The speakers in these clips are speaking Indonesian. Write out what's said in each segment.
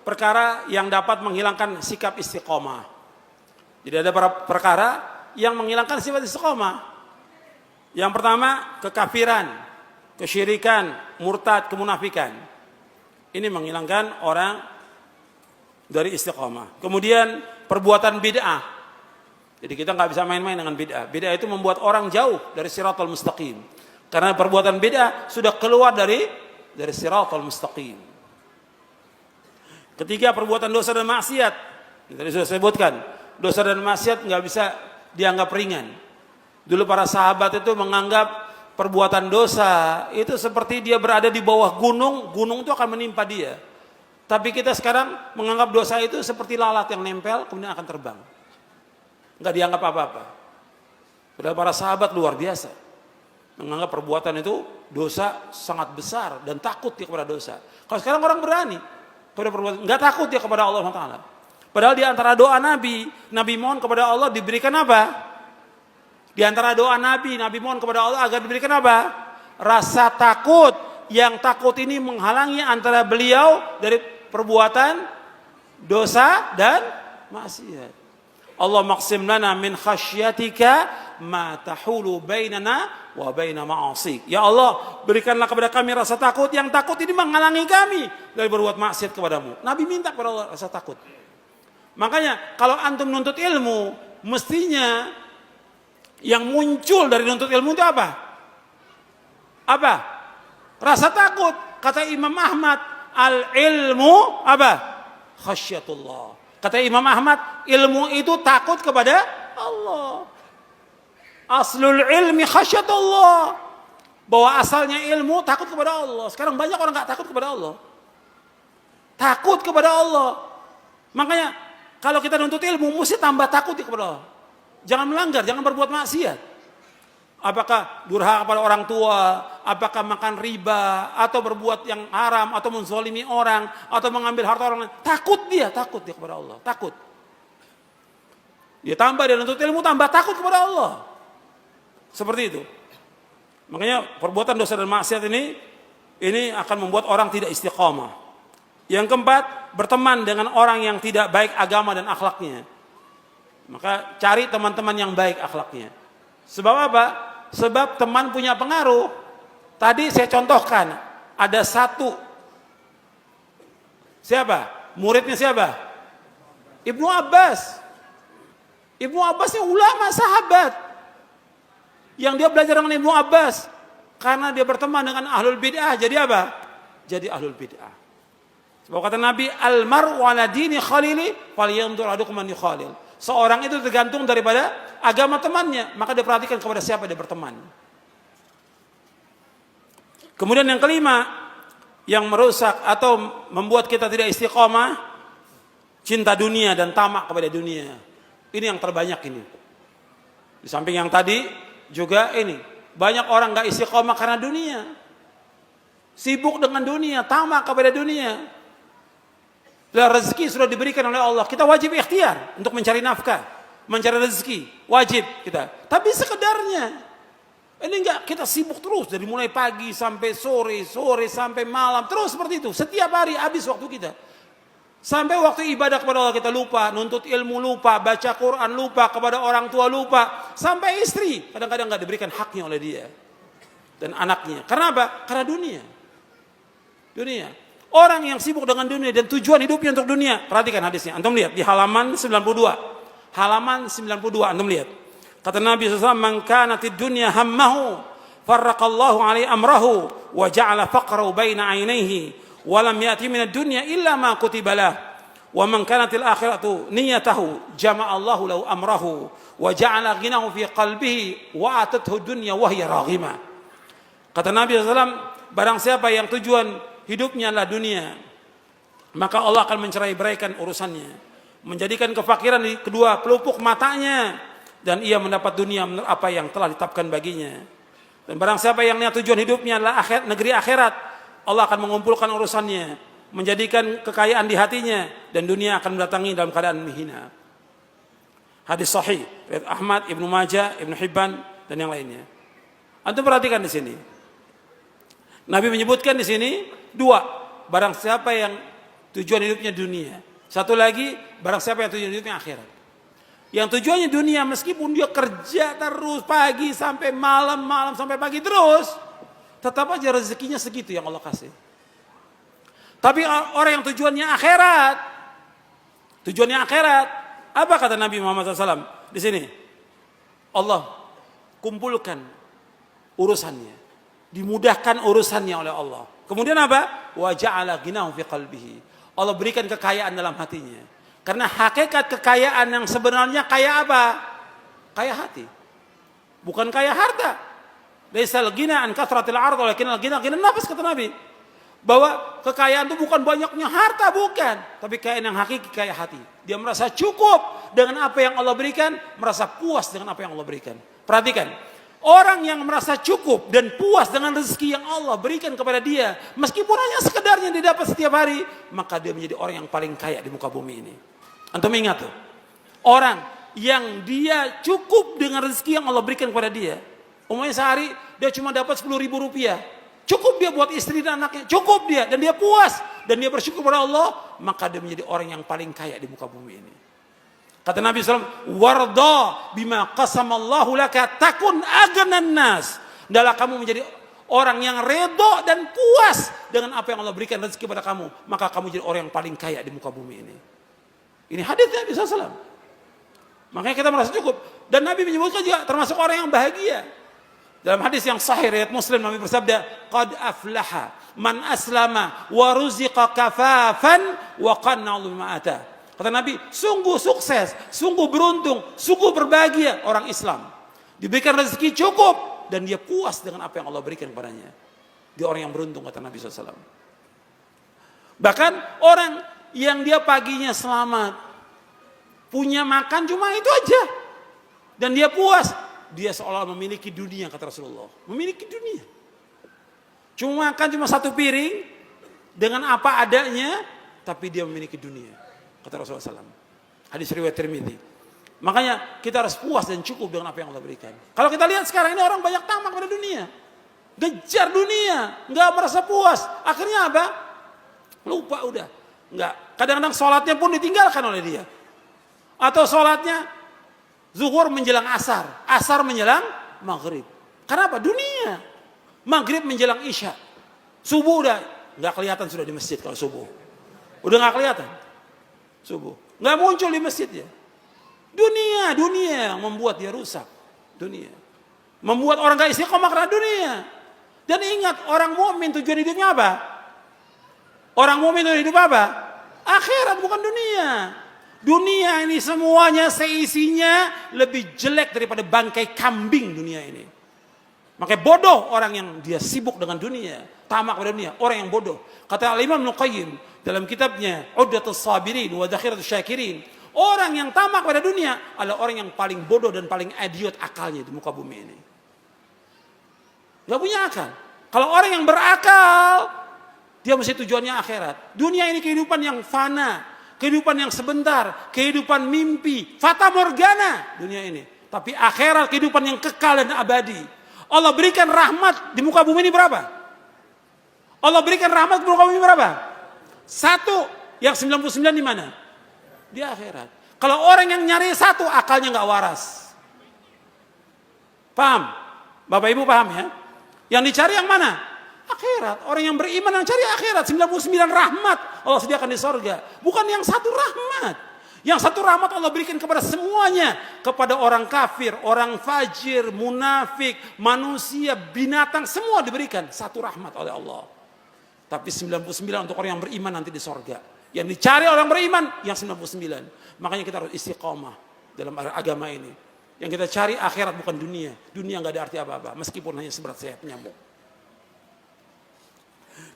perkara yang dapat menghilangkan sikap istiqomah. Jadi ada perkara yang menghilangkan sifat istiqomah. Yang pertama, kekafiran, kesyirikan, murtad, kemunafikan. Ini menghilangkan orang dari istiqomah. Kemudian perbuatan bid'ah. Jadi kita nggak bisa main-main dengan bid'ah. Bid'ah itu membuat orang jauh dari siratal mustaqim. Karena perbuatan bid'ah sudah keluar dari siratal mustaqim. Ketiga, perbuatan dosa dan maksiat. Tadi sudah saya sebutkan, dosa dan maksiat nggak bisa dianggap ringan. Dulu para sahabat itu menganggap perbuatan dosa itu seperti dia berada di bawah gunung, gunung itu akan menimpa dia. Tapi kita sekarang menganggap dosa itu seperti lalat yang nempel kemudian akan terbang. Nggak dianggap apa-apa. Padahal para sahabat luar biasa. Menganggap perbuatan itu dosa sangat besar dan takut dia kepada dosa. Kalau sekarang orang berani pada perbuatan, nggak takut dia kepada Allah SWT. Padahal di antara doa Nabi mohon kepada Allah diberikan apa? Di antara doa Nabi mohon kepada Allah agar diberikan apa? Rasa takut. Yang takut ini menghalangi antara beliau dari perbuatan dosa dan maksiat. Allah maqsim lana min khasyatika ma tahulu bainana wa baina ma'asik. Ya Allah, berikanlah kepada kami rasa takut. Yang takut ini menghalangi kami dari berbuat maksiat kepadamu. Nabi minta kepada Allah rasa takut. Makanya kalau antum nuntut ilmu, mestinya yang muncul dari nuntut ilmu itu apa? Apa? Rasa takut. Kata Imam Ahmad, al-ilmu apa? Khasyatullah. Kata Imam Ahmad, ilmu itu takut kepada Allah. Aslul ilmi khasyatullah. Bahwa asalnya ilmu takut kepada Allah. Sekarang banyak orang gak takut kepada Allah. Takut kepada Allah. Makanya kalau kita nuntut ilmu, mesti tambah takut kepada Allah. Jangan melanggar, jangan berbuat maksiat. Apakah durhaka kepada orang tua, apakah makan riba, atau berbuat yang haram, atau menzalimi orang, atau mengambil harta orang lain. Takut dia kepada Allah. Takut. Dia tambah, dia nuntut ilmu, tambah takut kepada Allah. Seperti itu. Makanya perbuatan dosa dan maksiat ini akan membuat orang tidak istiqamah. Yang keempat, berteman dengan orang yang tidak baik agama dan akhlaknya. Maka cari teman-teman yang baik akhlaknya. Sebab apa? Sebab teman punya pengaruh. Tadi saya contohkan, ada satu. Siapa? Muridnya siapa? Ibnu Abbas. Ibnu Abbas ini ulama sahabat. Yang dia belajar dengan Ibnu Abbas. Karena dia berteman dengan ahlul bid'ah. Jadi apa? Jadi ahlul bid'ah. Sebab kata Nabi, al-mar'u ala dini khalili falyanzur ahadukum man yukhalil. Seorang itu tergantung daripada agama temannya, maka dia perhatikan kepada siapa dia berteman. Kemudian yang kelima, yang merusak atau membuat kita tidak istiqomah, cinta dunia dan tamak kepada dunia. Ini yang terbanyak ini. Di samping yang tadi juga ini, banyak orang gak istiqomah karena dunia. Sibuk dengan dunia, tamak kepada dunia. Rezeki sudah diberikan oleh Allah. Kita wajib ikhtiar untuk mencari nafkah, mencari rezeki, wajib kita. Tapi sekedarnya. Ini enggak, kita sibuk terus dari mulai pagi sampai sore sampai malam, terus seperti itu. Setiap hari habis waktu kita. Sampai waktu ibadah kepada Allah kita lupa, nuntut ilmu lupa, baca Quran lupa, kepada orang tua lupa, sampai istri kadang-kadang enggak diberikan haknya oleh dia dan anaknya. Karena apa? Karena dunia. Orang yang sibuk dengan dunia dan tujuan hidupnya untuk dunia. Perhatikan hadisnya. Antum lihat di halaman 92. Halaman 92 antum lihat. Kata Nabi SAW, "Man kanatid dunya hammahu, farraqallahu alaihi amrahu, wa ja'ala faqrahu baina 'ainaihi, wa lam ya'ti minad dunya illa ma kutiba lah. Wa man kanatil akhiratu niyatahu, jama'allahu lahu amrahu, wa ja'ala ghinahu fi qalbihi, wa atathu dunya wa hiya raghimah." Kata Nabi SAW, barang siapa yang tujuan hidupnya adalah dunia, maka Allah akan mencerai-beraikan urusannya, menjadikan kefakiran di kedua pelupuk matanya, dan ia mendapat dunia menurut apa yang telah ditetapkan baginya. Dan barang siapa yang niat tujuan hidupnya adalah negeri akhirat, Allah akan mengumpulkan urusannya, menjadikan kekayaan di hatinya, dan dunia akan mendatangi dalam keadaan menghina. Hadis sahih riwayat Ahmad, Ibnu Majah, Ibnu Hibban dan yang lainnya. Antum perhatikan di sini. Nabi menyebutkan di sini dua, barang siapa yang tujuan hidupnya dunia. Satu lagi, barang siapa yang tujuan hidupnya akhirat. Yang tujuannya dunia, meskipun dia kerja terus pagi sampai malam, malam sampai pagi terus, tetap aja rezekinya segitu yang Allah kasih. Tapi orang yang tujuannya akhirat, apa kata Nabi Muhammad SAW di sini? Allah kumpulkan urusannya, dimudahkan urusannya oleh Allah. Kemudian apa? Wa ja'ala ghinahu fi qalbihi. Allah berikan kekayaan dalam hatinya. Karena hakikat kekayaan yang sebenarnya kaya apa? Kaya hati. Bukan kaya harta. Laisal ghina an kathratil ardh walakin al-ghina ghina nafs, kata Nabi. Bahwa kekayaan itu bukan banyaknya harta, bukan. Tapi kekayaan yang hakiki kaya hati. Dia merasa cukup dengan apa yang Allah berikan, merasa puas dengan apa yang Allah berikan. Perhatikan. Orang yang merasa cukup dan puas dengan rezeki yang Allah berikan kepada dia, meskipun hanya sekedarnya dia dapat setiap hari, maka dia menjadi orang yang paling kaya di muka bumi ini. Antum ingat tuh, orang yang dia cukup dengan rezeki yang Allah berikan kepada dia, umumnya sehari dia cuma dapat 10.000 rupiah, cukup dia buat istri dan anaknya, cukup dia, dan dia puas, dan dia bersyukur kepada Allah, maka dia menjadi orang yang paling kaya di muka bumi ini. Kata Nabi SAW, warda bima qasamallahu laka takun agnan nas. Adalah kamu menjadi orang yang redha dan puas dengan apa yang Allah berikan rezeki kepada kamu, maka kamu jadi orang yang paling kaya di muka bumi ini. Ini hadisnya Nabi SAW. Makanya kita merasa cukup. Dan Nabi menyebutkan juga termasuk orang yang bahagia. Dalam hadis yang sahih riwayat Muslim, Nabi bersabda, qad aflaha man aslama wa ruziqa kafafan wa qanna bima ata. Kata Nabi, sungguh sukses, sungguh beruntung, sungguh berbahagia orang Islam. Diberikan rezeki cukup dan dia puas dengan apa yang Allah berikan kepadanya. Dia orang yang beruntung, kata Nabi SAW. Bahkan orang yang dia paginya selamat, punya makan cuma itu aja, dan dia puas, dia seolah memiliki dunia, kata Rasulullah. Memiliki dunia. Cuma makan cuma satu piring dengan apa adanya, tapi dia memiliki dunia, kata Rasulullah SAW. Hadis riwayat Tirmidzi. Makanya kita harus puas dan cukup dengan apa yang Allah berikan. Kalau kita lihat sekarang ini orang banyak tamak pada dunia, ngejar dunia, nggak merasa puas. Akhirnya apa? Lupa udah. Nggak. Kadang-kadang sholatnya pun ditinggalkan oleh dia. Atau sholatnya zuhur menjelang asar, asar menjelang maghrib. Kenapa? Dunia. Maghrib menjelang isya, subuh udah nggak kelihatan sudah di masjid. Kalau subuh udah nggak kelihatan. Subuh nggak muncul di masjid ya. Dunia yang membuat dia rusak. Dunia membuat orang gak istiqomah karena dunia. Dan ingat, orang mukmin tujuan hidupnya apa? Orang mukmin tujuan hidup apa? Akhirat, bukan dunia. Dunia ini semuanya seisinya lebih jelek daripada bangkai kambing dunia ini. Makanya bodoh orang yang dia sibuk dengan dunia, tamak pada dunia, orang yang bodoh. Kata Al-Imam Ibnu Qayyim dalam kitabnya Uddatus Sabirin wa Dhakhiratus Syakirin, orang yang tamak pada dunia adalah orang yang paling bodoh dan paling idiot akalnya di muka bumi ini. Gak punya akal. Kalau orang yang berakal, dia mesti tujuannya akhirat. Dunia ini kehidupan yang fana, kehidupan yang sebentar, kehidupan mimpi, fata morgana dunia ini. Tapi akhirat kehidupan yang kekal dan abadi. Allah berikan rahmat di muka bumi ini berapa? Allah berikan rahmat di muka bumi berapa? Satu. Yang 99 di mana? Di akhirat. Kalau orang yang nyari satu, akalnya nggak waras. Paham? Bapak Ibu paham ya? Yang dicari yang mana? Akhirat. Orang yang beriman yang cari akhirat. 99 rahmat Allah sediakan di sorga. Bukan yang satu rahmat. Yang satu rahmat Allah berikan kepada semuanya. Kepada orang kafir, orang fajir, munafik, manusia, binatang, semua diberikan satu rahmat oleh Allah. Tapi 99 untuk orang yang beriman nanti di sorga. Yang dicari orang beriman yang 99. Makanya kita harus istiqomah dalam agama ini. Yang kita cari akhirat bukan dunia. Dunia nggak ada arti apa-apa meskipun hanya seberat sayap nyamuk.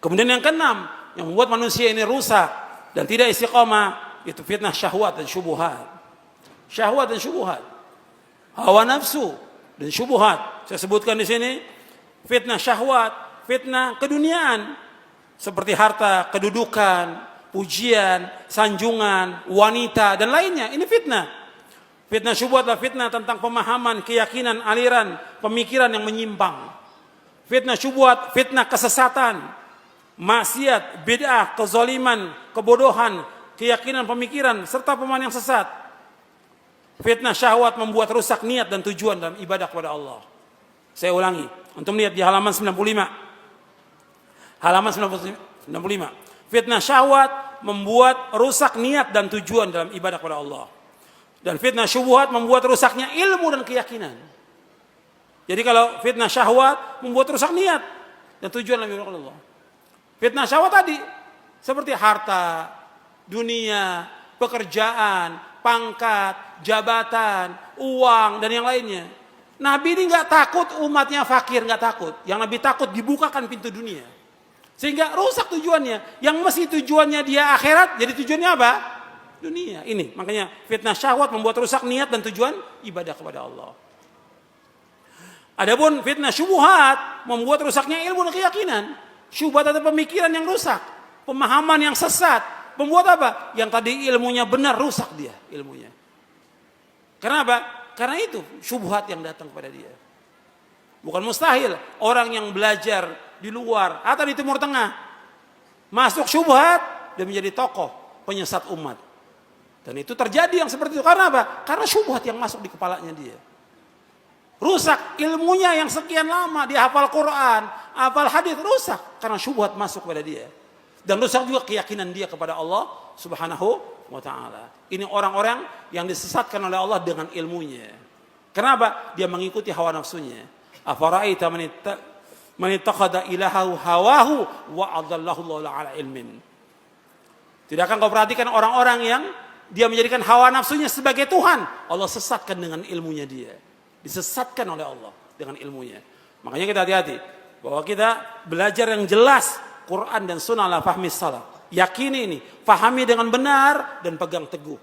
Kemudian yang keenam, yang membuat manusia ini rusak dan tidak istiqomah, itu fitnah syahwat dan syubuhat. Syahwat dan syubuhat. Hawa nafsu dan syubuhat. Saya sebutkan di sini fitnah syahwat, fitnah keduniaan seperti harta, kedudukan, pujian, sanjungan, wanita dan lainnya. Ini fitnah. Fitnah syubhat adalah fitnah tentang pemahaman, keyakinan, aliran, pemikiran yang menyimpang. Fitnah syubhat, fitnah kesesatan. maksiat, bid'ah, kezaliman, kebodohan, keyakinan, pemikiran, serta pemahaman yang sesat. Fitnah syahwat membuat rusak niat dan tujuan dalam ibadah kepada Allah. Saya ulangi, antum lihat di halaman 95. Halaman 95. Fitnah syahwat membuat rusak niat dan tujuan dalam ibadah kepada Allah. Dan fitnah syubhat membuat rusaknya ilmu dan keyakinan. Jadi kalau fitnah syahwat membuat rusak niat dan tujuan dalam ibadah kepada Allah. Fitnah syahwat tadi seperti harta, dunia, pekerjaan, pangkat, jabatan, uang dan yang lainnya. Nabi ini nggak takut umatnya fakir, nggak takut. Yang Nabi takut dibukakan pintu dunia. Sehingga rusak tujuannya. Yang mesti tujuannya dia akhirat, jadi tujuannya apa? Dunia. Ini makanya fitnah syahwat membuat rusak niat dan tujuan ibadah kepada Allah. Adapun fitnah syubhat membuat rusaknya ilmu dan keyakinan. Syubhat atau pemikiran yang rusak, pemahaman yang sesat, membuat apa? Yang tadi ilmunya benar rusak dia ilmunya. Kenapa? Karena itu syubhat yang datang kepada dia. Bukan mustahil orang yang belajar di luar atau di Timur Tengah masuk syubhat dan menjadi tokoh penyesat umat. Dan itu terjadi yang seperti itu. Karena apa? Karena syubhat yang masuk di kepalanya dia. Rusak ilmunya yang sekian lama dia hafal Quran, hafal hadis, rusak karena syubhat masuk kepada dia. Dan rusak juga keyakinan dia kepada Allah Subhanahu wa ta'ala. Ini orang-orang yang disesatkan oleh Allah dengan ilmunya. Kenapa? Dia mengikuti hawa nafsunya. Afara'aita man ittakhadha ilahahu hawahu wa adallahu Allahu ala ilmin. Tidakkah kau perhatikan orang-orang yang dia menjadikan hawa nafsunya sebagai Tuhan? Allah sesatkan dengan ilmunya dia. Disesatkan oleh Allah dengan ilmunya. Makanya kita hati-hati bahwa kita belajar yang jelas Quran dan Sunnah ala fahmi salaf. Yakini ini, fahami dengan benar dan pegang teguh.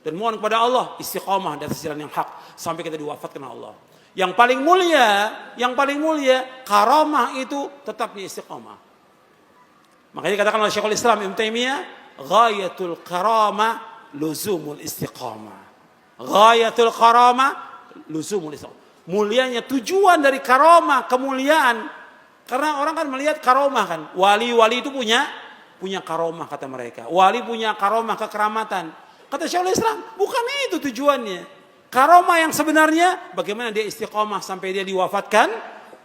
Dan mohon kepada Allah istiqamah di atas jalan yang hak sampai kita diwafatkan oleh Allah. Yang paling mulia karamah itu tetapnya istiqamah. Makanya katakan oleh Syekhul Islam Ibnu Taimiyah, ghayatul karamah luzumul istiqamah. Ghayatul karamah luzumul istiqamah. Mulianya tujuan dari karamah, kemuliaan. Karena orang kan melihat karamah kan. Wali-wali itu punya karamah kata mereka. Wali punya karamah kekeramatan. Kata Syekhul Islam, bukan itu tujuannya. Karamah yang sebenarnya bagaimana dia istiqamah sampai dia diwafatkan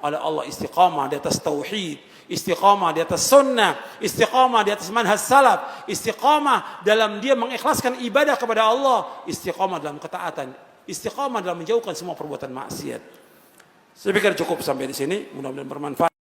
oleh Allah, istiqamah di atas tauhid, istiqamah di atas sunnah, istiqamah di atas manhaj salaf, istiqamah dalam dia mengikhlaskan ibadah kepada Allah, istiqamah dalam ketaatan, istiqamah dalam menjauhkan semua perbuatan maksiat. Saya pikir cukup sampai di sini, mudah-mudahan bermanfaat.